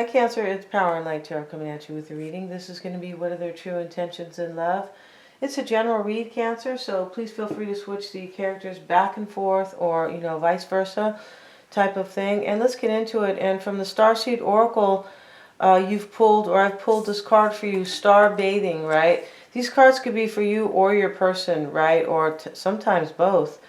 Cancer, it's Power and Light Tarot coming at you with a reading. This is going to be what are their true intentions in love. It's a general read, Cancer, so please feel free to switch the characters back and forth or, vice versa type of thing. And let's get into it. And from the Starseed Oracle, you've pulled, or I've pulled this card for you, Star Bathing, right? These cards could be for you or your person, right? Or sometimes both.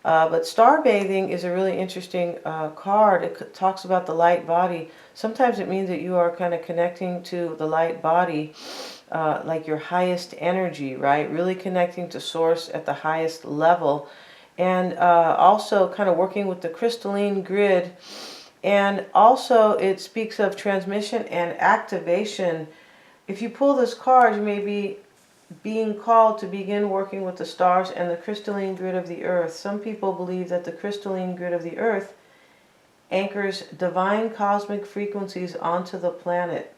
But star bathing is a really interesting card. It talks about the light body. Sometimes it means that you are kind of connecting to the light body, like your highest energy, right? Really connecting to source at the highest level. And also kind of working with the crystalline grid. And also it speaks of transmission and activation. If you pull this card, you may be being called to begin working with the stars and the crystalline grid of the earth. Some people believe that the crystalline grid of the earth anchors divine cosmic frequencies onto the planet.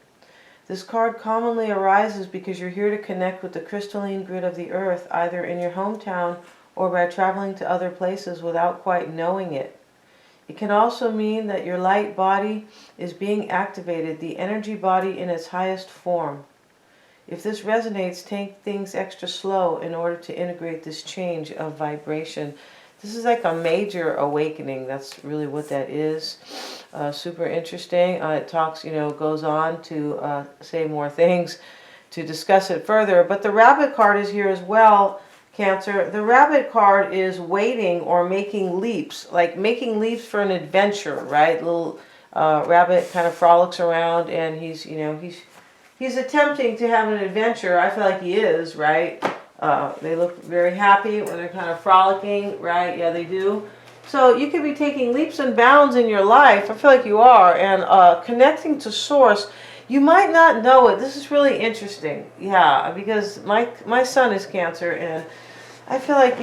This card commonly arises because you're here to connect with the crystalline grid of the earth, either in your hometown or by traveling to other places without quite knowing it. It can also mean that your light body is being activated, the energy body in its highest form. If this resonates, take things extra slow in order to integrate this change of vibration. This is like a major awakening. That's really what that is. Super interesting. It talks, goes on to say more things, to discuss it further. But the rabbit card is here as well, Cancer. The rabbit card is waiting or making leaps, like making leaps for an adventure, right? Little rabbit kind of frolics around, and he's attempting to have an adventure. I feel like he is, right? They look very happy when they're kind of frolicking, right? Yeah, they do. So you could be taking leaps and bounds in your life. I feel like you are. And connecting to source. You might not know it. This is really interesting. Yeah, because my son is Cancer. And I feel like,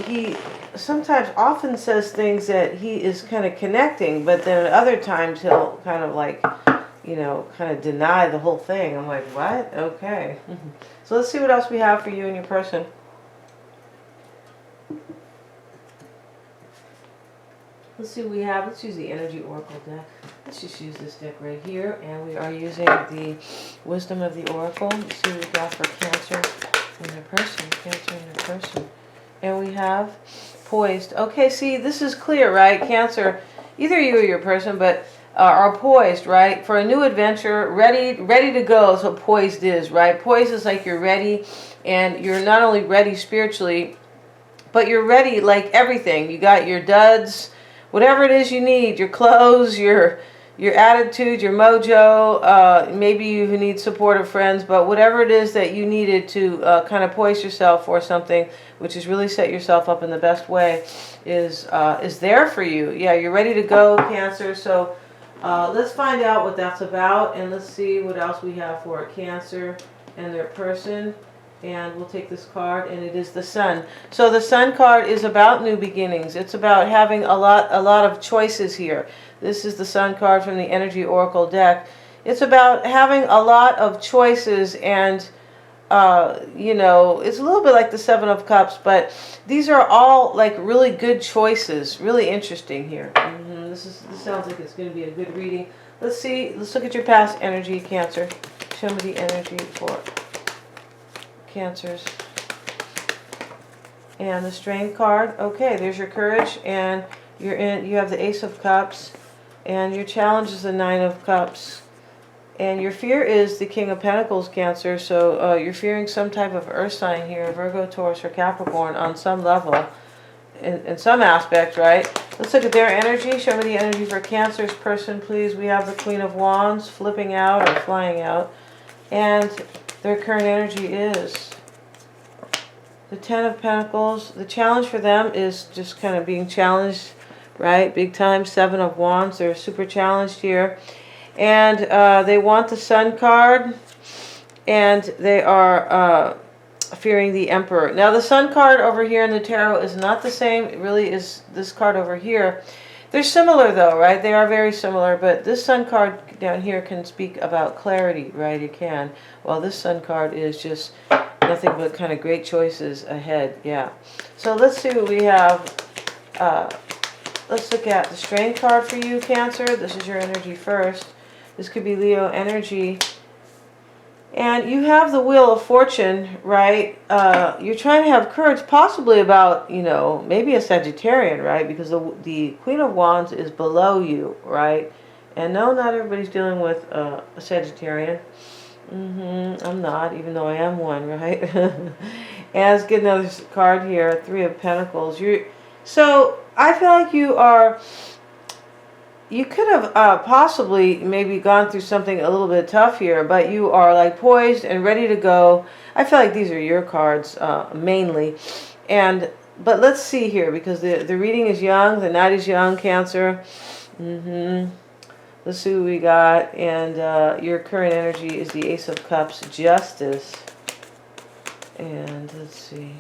he sometimes often says things that he is kind of connecting. But then at other times he'll kind of like, kind of deny the whole thing. I'm like, what? Okay. So let's see what else we have for you and your person. Let's see what we have. Let's use the Energy Oracle deck. Let's just use this deck right here. And we are using the Wisdom of the Oracle. Let's see what we got for Cancer and their person. Cancer and their person. And we have Poised. Okay, see, this is clear, right? Cancer, either you or your person, but are poised, right, for a new adventure, ready to go. So poised is, right? Poised is like you're ready, and you're not only ready spiritually, but you're ready like everything. You got your duds, whatever it is you need, your clothes, your attitude, your mojo. Maybe you need supportive friends, but whatever it is that you needed to kind of poise yourself for something, which is really set yourself up in the best way, is there for you. Yeah, you're ready to go, Cancer. So let's find out what that's about, and let's see what else we have for a Cancer and their person. And we'll take this card, and it is the Sun. So the Sun card is about new beginnings. It's about having a lot of choices here. This is the Sun card from the Energy Oracle deck. It's about having a lot of choices, and it's a little bit like the Seven of Cups, but these are all like really good choices. Really interesting here. This sounds like it's going to be a good reading. Let's see. Let's look at your past energy, Cancer. Show me the energy for Cancers. And the Strength card. Okay, there's your courage, and you have the Ace of Cups, and your challenge is the Nine of Cups, and your fear is the King of Pentacles, Cancer. So you're fearing some type of earth sign here, Virgo, Taurus, or Capricorn on some level, in some aspect, right? Let's look at their energy. Show me the energy for Cancer's person, please. We have the Queen of Wands flipping out or flying out, and their current energy is the Ten of Pentacles. The challenge for them is just kind of being challenged, right? Big time. Seven of Wands. They're super challenged here. And they want the Sun card. And they are fearing the Emperor. Now the Sun card over here in the tarot is not the same. It really is this card over here. They're similar though, right? They are very similar, but this Sun card down here can speak about clarity, right? It can. Well, this Sun card is just nothing but kind of great choices ahead, yeah. So let's see what we have. Let's look at the Strength card for you, Cancer. This is your energy first. This could be Leo energy. And you have the Wheel of Fortune, right? You're trying to have courage, possibly about, you know, maybe a Sagittarian, right? Because the Queen of Wands is below you, right? And no, not everybody's dealing with a Sagittarian. I'm not, even though I am one, right? And let's get another card here, Three of Pentacles. So I feel like you could have possibly maybe gone through something a little bit tough here, but you are like poised and ready to go. I feel like these are your cards mainly. But let's see here, because the reading is young, the night is young, Cancer. Let's see what we got. And your current energy is the Ace of Cups, Justice. And let's see,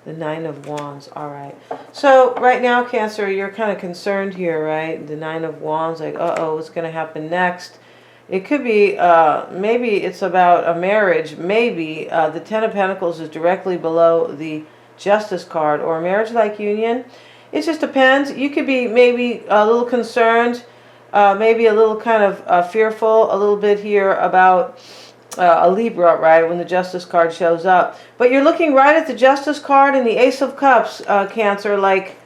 the Nine of Wands. All right. So right now, Cancer, you're kind of concerned here, right? The Nine of Wands, like, uh-oh, what's going to happen next? It could be, maybe it's about a marriage. Maybe the Ten of Pentacles is directly below the Justice card, or a marriage-like union. It just depends. You could be maybe a little concerned, maybe a little kind of fearful a little bit here about a Libra, right, when the Justice card shows up. But you're looking right at the Justice card and the Ace of Cups, Cancer. Like,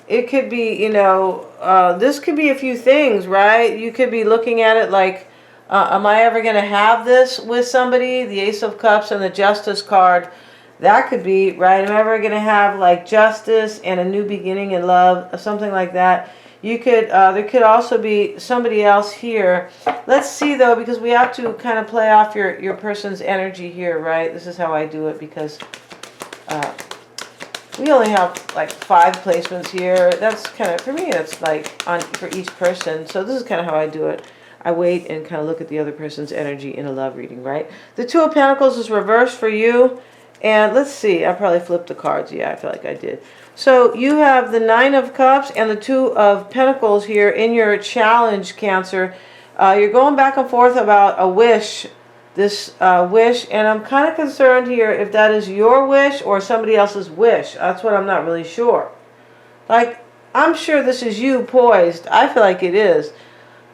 it could be, you know, this could be a few things, right? You could be looking at it like, am I ever going to have this with somebody? The Ace of Cups and the Justice card. That could be, right? Am I ever going to have, like, justice and a new beginning in love? Something like that. You could, there could also be somebody else here. Let's see, though, because we have to kind of play off your person's energy here, right? This is how I do it, because we only have like 5 placements here. That's kind of, for me, it's like for each person. So this is kind of how I do it. I wait and kind of look at the other person's energy in a love reading, right? The Two of Pentacles is reversed for you. And let's see, I probably flipped the cards. Yeah, I feel like I did. So you have the Nine of Cups and the Two of Pentacles here in your challenge, Cancer. You're going back and forth about a wish, this wish. And I'm kind of concerned here if that is your wish or somebody else's wish. That's what I'm not really sure. Like, I'm sure this is you poised. I feel like it is.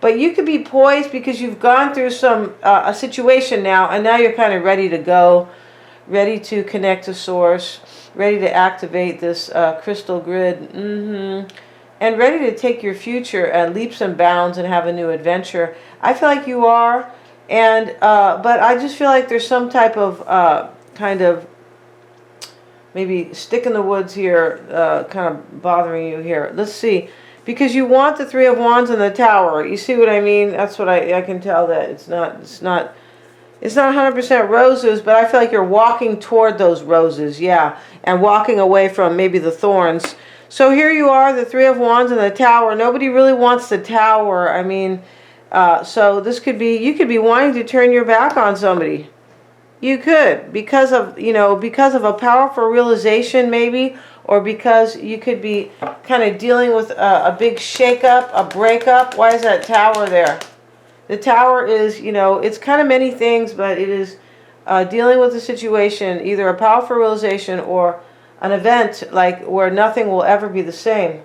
But you could be poised because you've gone through a situation now, and now you're kind of ready to go. Ready to connect to source, ready to activate this crystal grid, and ready to take your future at leaps and bounds and have a new adventure. I feel like you are, and but I just feel like there's some type of kind of maybe stick in the woods here, kind of bothering you here. Let's see, because you want the Three of Wands in the Tower. You see what I mean? That's what I can tell that it's not 100% roses, but I feel like you're walking toward those roses, yeah, and walking away from maybe the thorns. So here you are, the Three of Wands in the Tower. Nobody really wants the Tower. I mean, so this could be, you could be wanting to turn your back on somebody. You could, because of, you know, because of a powerful realization maybe, or because you could be kind of dealing with a big shakeup, a breakup. Why is that Tower there? The Tower is, you know, it's kind of many things, but it is dealing with a situation, either a powerful realization or an event like where nothing will ever be the same.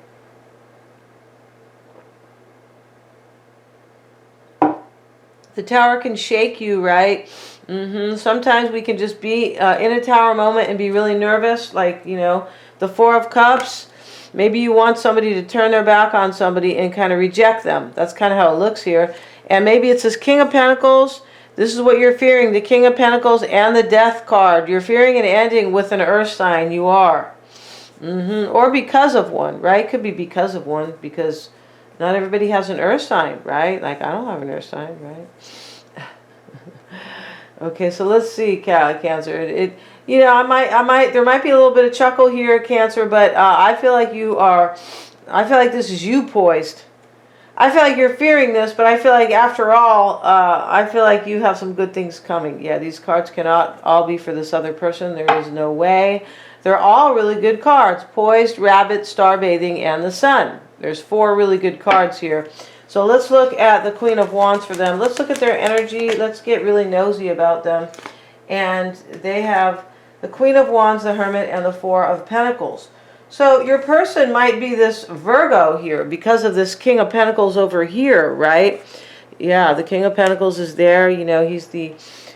The Tower can shake you, right? Sometimes we can just be in a Tower moment and be really nervous, like, you know, the Four of Cups. Maybe you want somebody to turn their back on somebody and kind of reject them. That's kind of how it looks here. And maybe it's this King of Pentacles. This is what you're fearing, the King of Pentacles and the Death card. You're fearing an ending with an earth sign. You are. Or because of one, right? Could be because of one, because not everybody has an earth sign, right? Like, I don't have an earth sign, right? Okay, so let's see, Cancer. You know, there might be a little bit of chuckle here, Cancer, but I feel like I feel like this is you poised. I feel like you're fearing this, but I feel like after all, I feel like you have some good things coming. Yeah, these cards cannot all be for this other person. There is no way. They're all really good cards. Poised, Rabbit, Star Bathing, and the Sun. There's 4 really good cards here. So let's look at the Queen of Wands for them. Let's look at their energy. Let's get really nosy about them. And they have the Queen of Wands, the Hermit, and the Four of Pentacles. So your person might be this Virgo here because of this King of Pentacles over here, right? Yeah, the King of Pentacles is there. You know, he's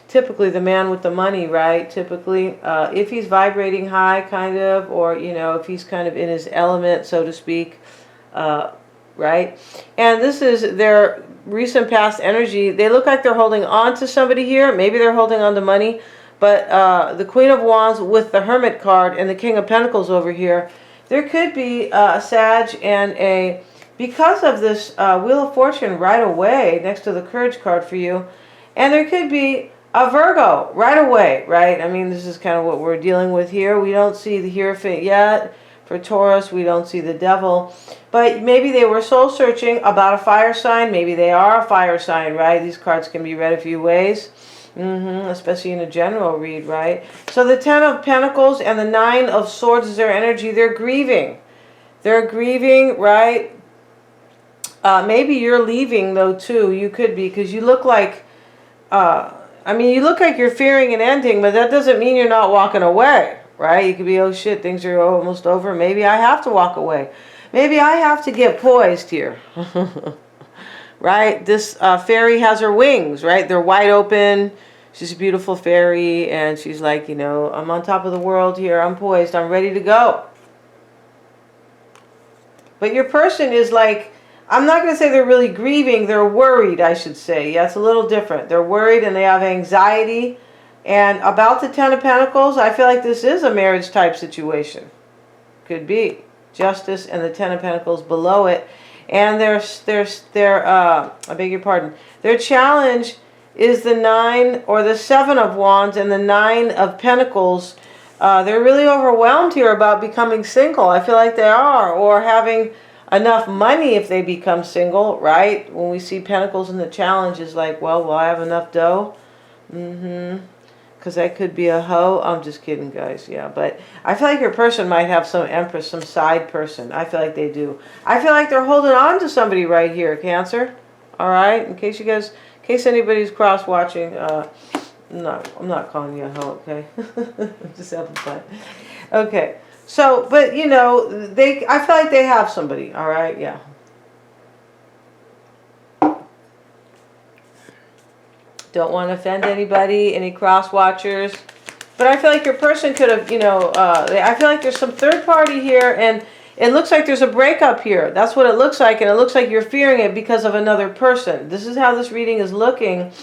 typically the man with the money, right? Typically, if he's vibrating high, kind of, or, you know, if he's kind of in his element, so to speak, right? And this is their recent past energy. They look like they're holding on to somebody here. Maybe they're holding on to money. But the Queen of Wands with the Hermit card and the King of Pentacles over here, there could be a Sag and a, because of this Wheel of Fortune right away next to the Courage card for you, and there could be a Virgo right away, right? I mean, this is kind of what we're dealing with here. We don't see the Hierophant yet. For Taurus, we don't see the Devil. But maybe they were soul searching about a fire sign. Maybe they are a fire sign, right? These cards can be read a few ways. Especially in a general read, right? So the Ten of Pentacles and the Nine of Swords is their energy. They're grieving. They're grieving, right? Maybe you're leaving, though, too. You could be, because you look like, I mean, you look like you're fearing an ending, but that doesn't mean you're not walking away, right? You could be, oh shit, things are almost over. Maybe I have to walk away. Maybe I have to get poised here. Right? This fairy has her wings, right? They're wide open. She's a beautiful fairy, and she's like, you know, I'm on top of the world here. I'm poised. I'm ready to go. But your person is like, I'm not going to say they're really grieving. They're worried, I should say. Yeah, it's a little different. They're worried and they have anxiety. And about the Ten of Pentacles, I feel like this is a marriage type situation. Could be. Justice and the Ten of Pentacles below it. And their I beg your pardon, their challenge is the Nine or the Seven of Wands and the Nine of Pentacles. They're really overwhelmed here about becoming single. I feel like they are, or having enough money if they become single, right? When we see Pentacles in the challenge, is like, well, will I have enough dough? Because that could be a hoe. I'm just kidding, guys. Yeah, but I feel like your person might have some Empress, some side person. I feel like they do. I feel like they're holding on to somebody right here, Cancer. All right, in case you guys, in case anybody's cross watching, no, I'm not calling you a hoe, okay? I'm just having fun. Okay, so, but you know, I feel like they have somebody. All right, yeah. Don't want to offend anybody, any cross watchers. But I feel like your person could have, you know, I feel like there's some third party here, and it looks like there's a breakup here. That's what it looks like, and it looks like you're fearing it because of another person. This is how this reading is looking.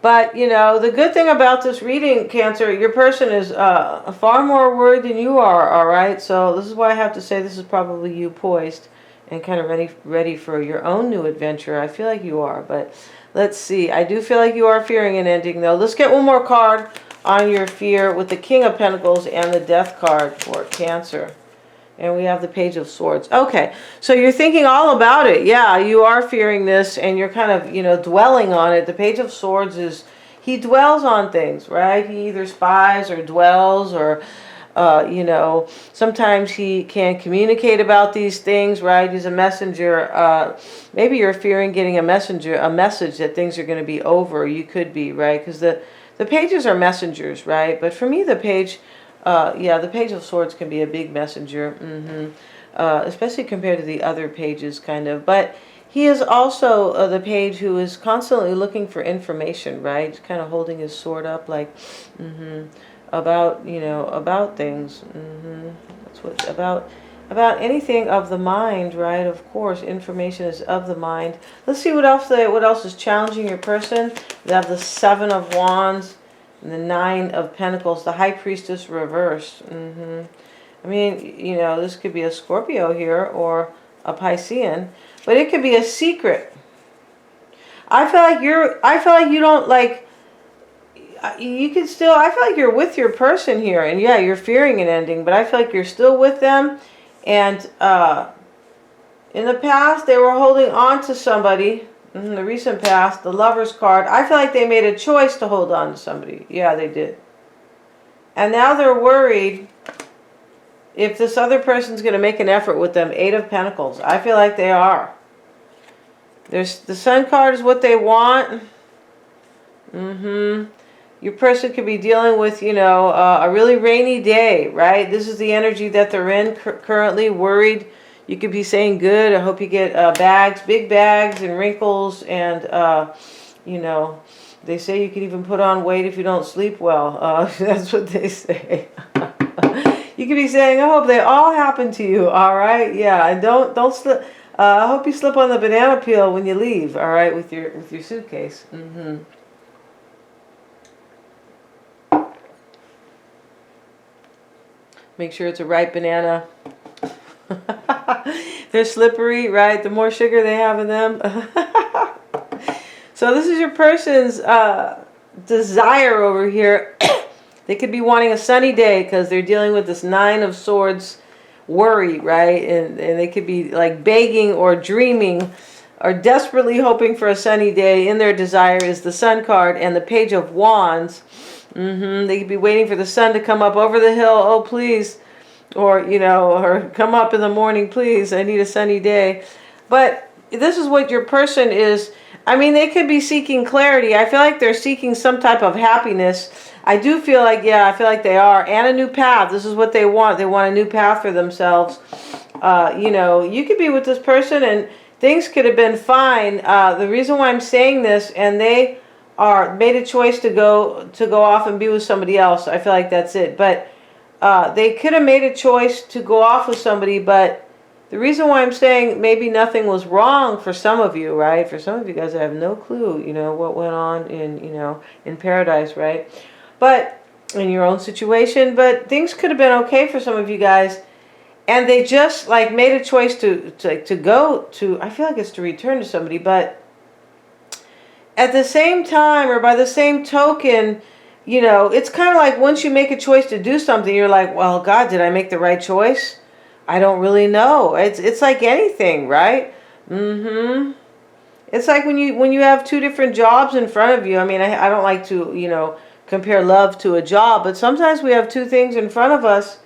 But, you know, the good thing about this reading, Cancer, your person is far more worried than you are, all right? So this is why I have to say this is probably you poised and kind of ready for your own new adventure. I feel like you are, but let's see. I do feel like you are fearing an ending, though. Let's get one more card on your fear with the King of Pentacles and the Death card for Cancer. And we have the Page of Swords. Okay, so you're thinking all about it. Yeah, you are fearing this, and you're kind of, you know, dwelling on it. The Page of Swords is, he dwells on things, right? He either spies or dwells, or you know, sometimes he can communicate about these things, right? He's a messenger. Maybe you're fearing getting a message that things are going to be over. You could be, right? Because the pages are messengers, right? But for me, the page, yeah, the Page of Swords can be a big messenger, especially compared to the other pages, kind of. But he is also the page who is constantly looking for information, right? He's kind of holding his sword up, like, about, you know, about things. That's what, about anything of the mind, right? Of course, information is of the mind. Let's see what else is challenging your person. We have the Seven of Wands and the Nine of Pentacles, the High Priestess reversed. I mean, you know, this could be a Scorpio here or a Piscean, but it could be a secret. I feel like you don't like, you can still, I feel like you're with your person here, and yeah, you're fearing an ending, but I feel like you're still with them. And in the past, they were holding on to somebody. In the recent past, the Lover's card, I feel like they made a choice to hold on to somebody. Yeah, they did. And now they're worried if this other person's going to make an effort with them. Eight of Pentacles. I feel like they are. There's the Sun card is what they want. Your person could be dealing with, you know, a really rainy day, right? This is the energy that they're in currently, worried. You could be saying good. I hope you get bags, big bags and wrinkles. And, you know, they say you can even put on weight if you don't sleep well. That's what they say. You could be saying, I hope they all happen to you. All right. Yeah. And don't slip. I hope you slip on the banana peel when you leave. All right. With your suitcase. Make sure it's a ripe banana. They're slippery, right? The more sugar they have in them. So this is your person's desire over here. They could be wanting a sunny day because they're dealing with this 9 of Swords worry, right? And they could be like begging or dreaming or desperately hoping for a sunny day. In their desire is the Sun card and the Page of Wands. They could be waiting for the sun to come up over the hill. Oh, please. Or, you know, or come up in the morning, please. I need a sunny day. But this is what your person is. I mean, they could be seeking clarity. I feel like they're seeking some type of happiness. I do feel like, yeah, I feel like they are. And a new path. This is what they want. They want a new path for themselves. You know, you could be with this person and things could have been fine. The reason why I'm saying this, and they are made a choice to go off and be with somebody else. I feel like that's it. But they could have made a choice to go off with somebody, but the reason why I'm saying maybe nothing was wrong for some of you, right? For some of you guys, I have no clue, you know, what went on in, you know, in paradise, right? But in your own situation, but things could have been okay for some of you guys. And they just like made a choice to go to, I feel like it's to return to somebody, but at the same time, or by the same token, you know, it's kind of like once you make a choice to do something, you're like, well, God, did I make the right choice? I don't really know. It's like anything, right? It's like when you have 2 different jobs in front of you. I mean, I don't like to, you know, compare love to a job, but sometimes we have 2 things in front of us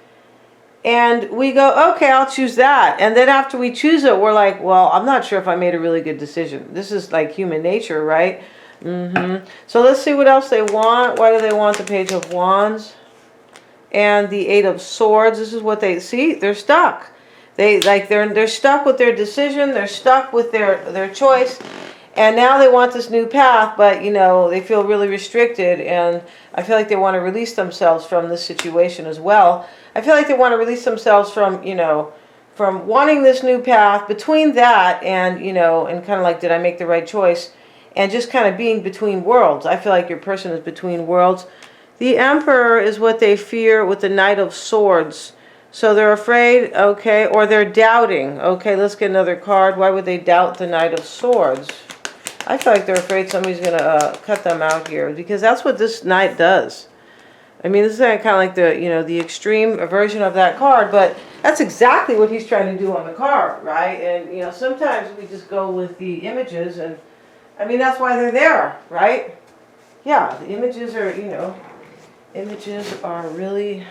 and we go, okay, I'll choose that. And then after we choose it, we're like, well, I'm not sure if I made a really good decision. This is like human nature, right? So let's see what else they want. Why do they want the Page of Wands and the 8 of Swords? This is what they see. They're stuck. They're stuck with their decision. They're stuck with their choice. And now they want this new path, but you know, they feel really restricted, and I feel like they want to release themselves from this situation as well. I feel like they want to release themselves from, you know, from wanting this new path, between that and, you know, and kind of like, did I make the right choice? And just kind of being between worlds. I feel like your person is between worlds. The Emperor is what they fear with the Knight of Swords. So they're afraid, okay, or they're doubting. Okay, let's get another card. Why would they doubt the Knight of Swords? I feel like they're afraid somebody's going to cut them out here, because that's what this Knight does. I mean, this is kind of like the, you know, the extreme version of that card, but that's exactly what he's trying to do on the card, right? And, you know, sometimes we just go with the images, and I mean, that's why they're there, right? Yeah, the images are, you know, images are really,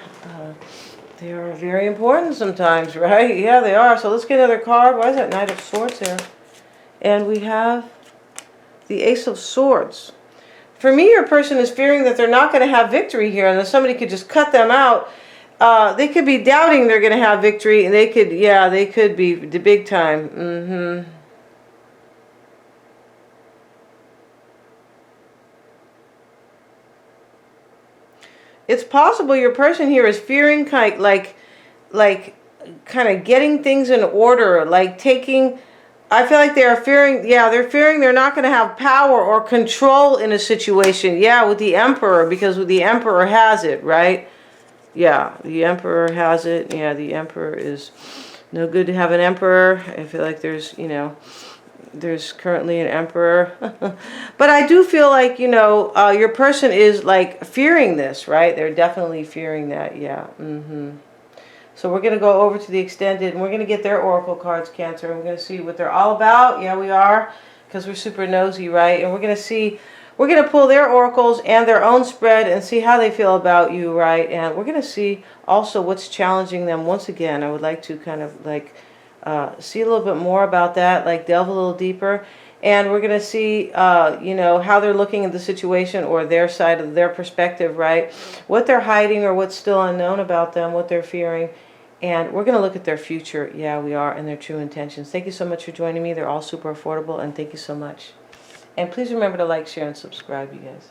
they are very important sometimes, right? Yeah, they are. So let's get another card. Why is that Knight of Swords there? And we have the Ace of Swords. For me, your person is fearing that they're not going to have victory here, and that somebody could just cut them out. They could be doubting they're going to have victory, and they could, yeah, they could be the big time. It's possible your person here is fearing kind of getting things in order, like taking. I feel like they're fearing, yeah, they're fearing they're not going to have power or control in a situation. Yeah, with the Emperor, because the Emperor has it, right? Yeah, the Emperor has it. Yeah, the Emperor is no good to have an Emperor. I feel like there's, you know, there's currently an Emperor. But I do feel like, you know, your person is like fearing this, right? They're definitely fearing that, yeah. So we're going to go over to the extended, and we're going to get their oracle cards, Cancer, and we're going to see what they're all about. Yeah, we are, because we're super nosy, right? And we're going to see, we're going to pull their oracles and their own spread and see how they feel about you, right? And we're going to see also what's challenging them. Once again, I would like to kind of like see a little bit more about that, like delve a little deeper. And we're going to see, you know, how they're looking at the situation, or their side of their perspective, right? What they're hiding, or what's still unknown about them, what they're fearing. And we're going to look at their future, yeah, we are, and their true intentions. Thank you so much for joining me. They're all super affordable, and thank you so much. And please remember to like, share, and subscribe, you guys.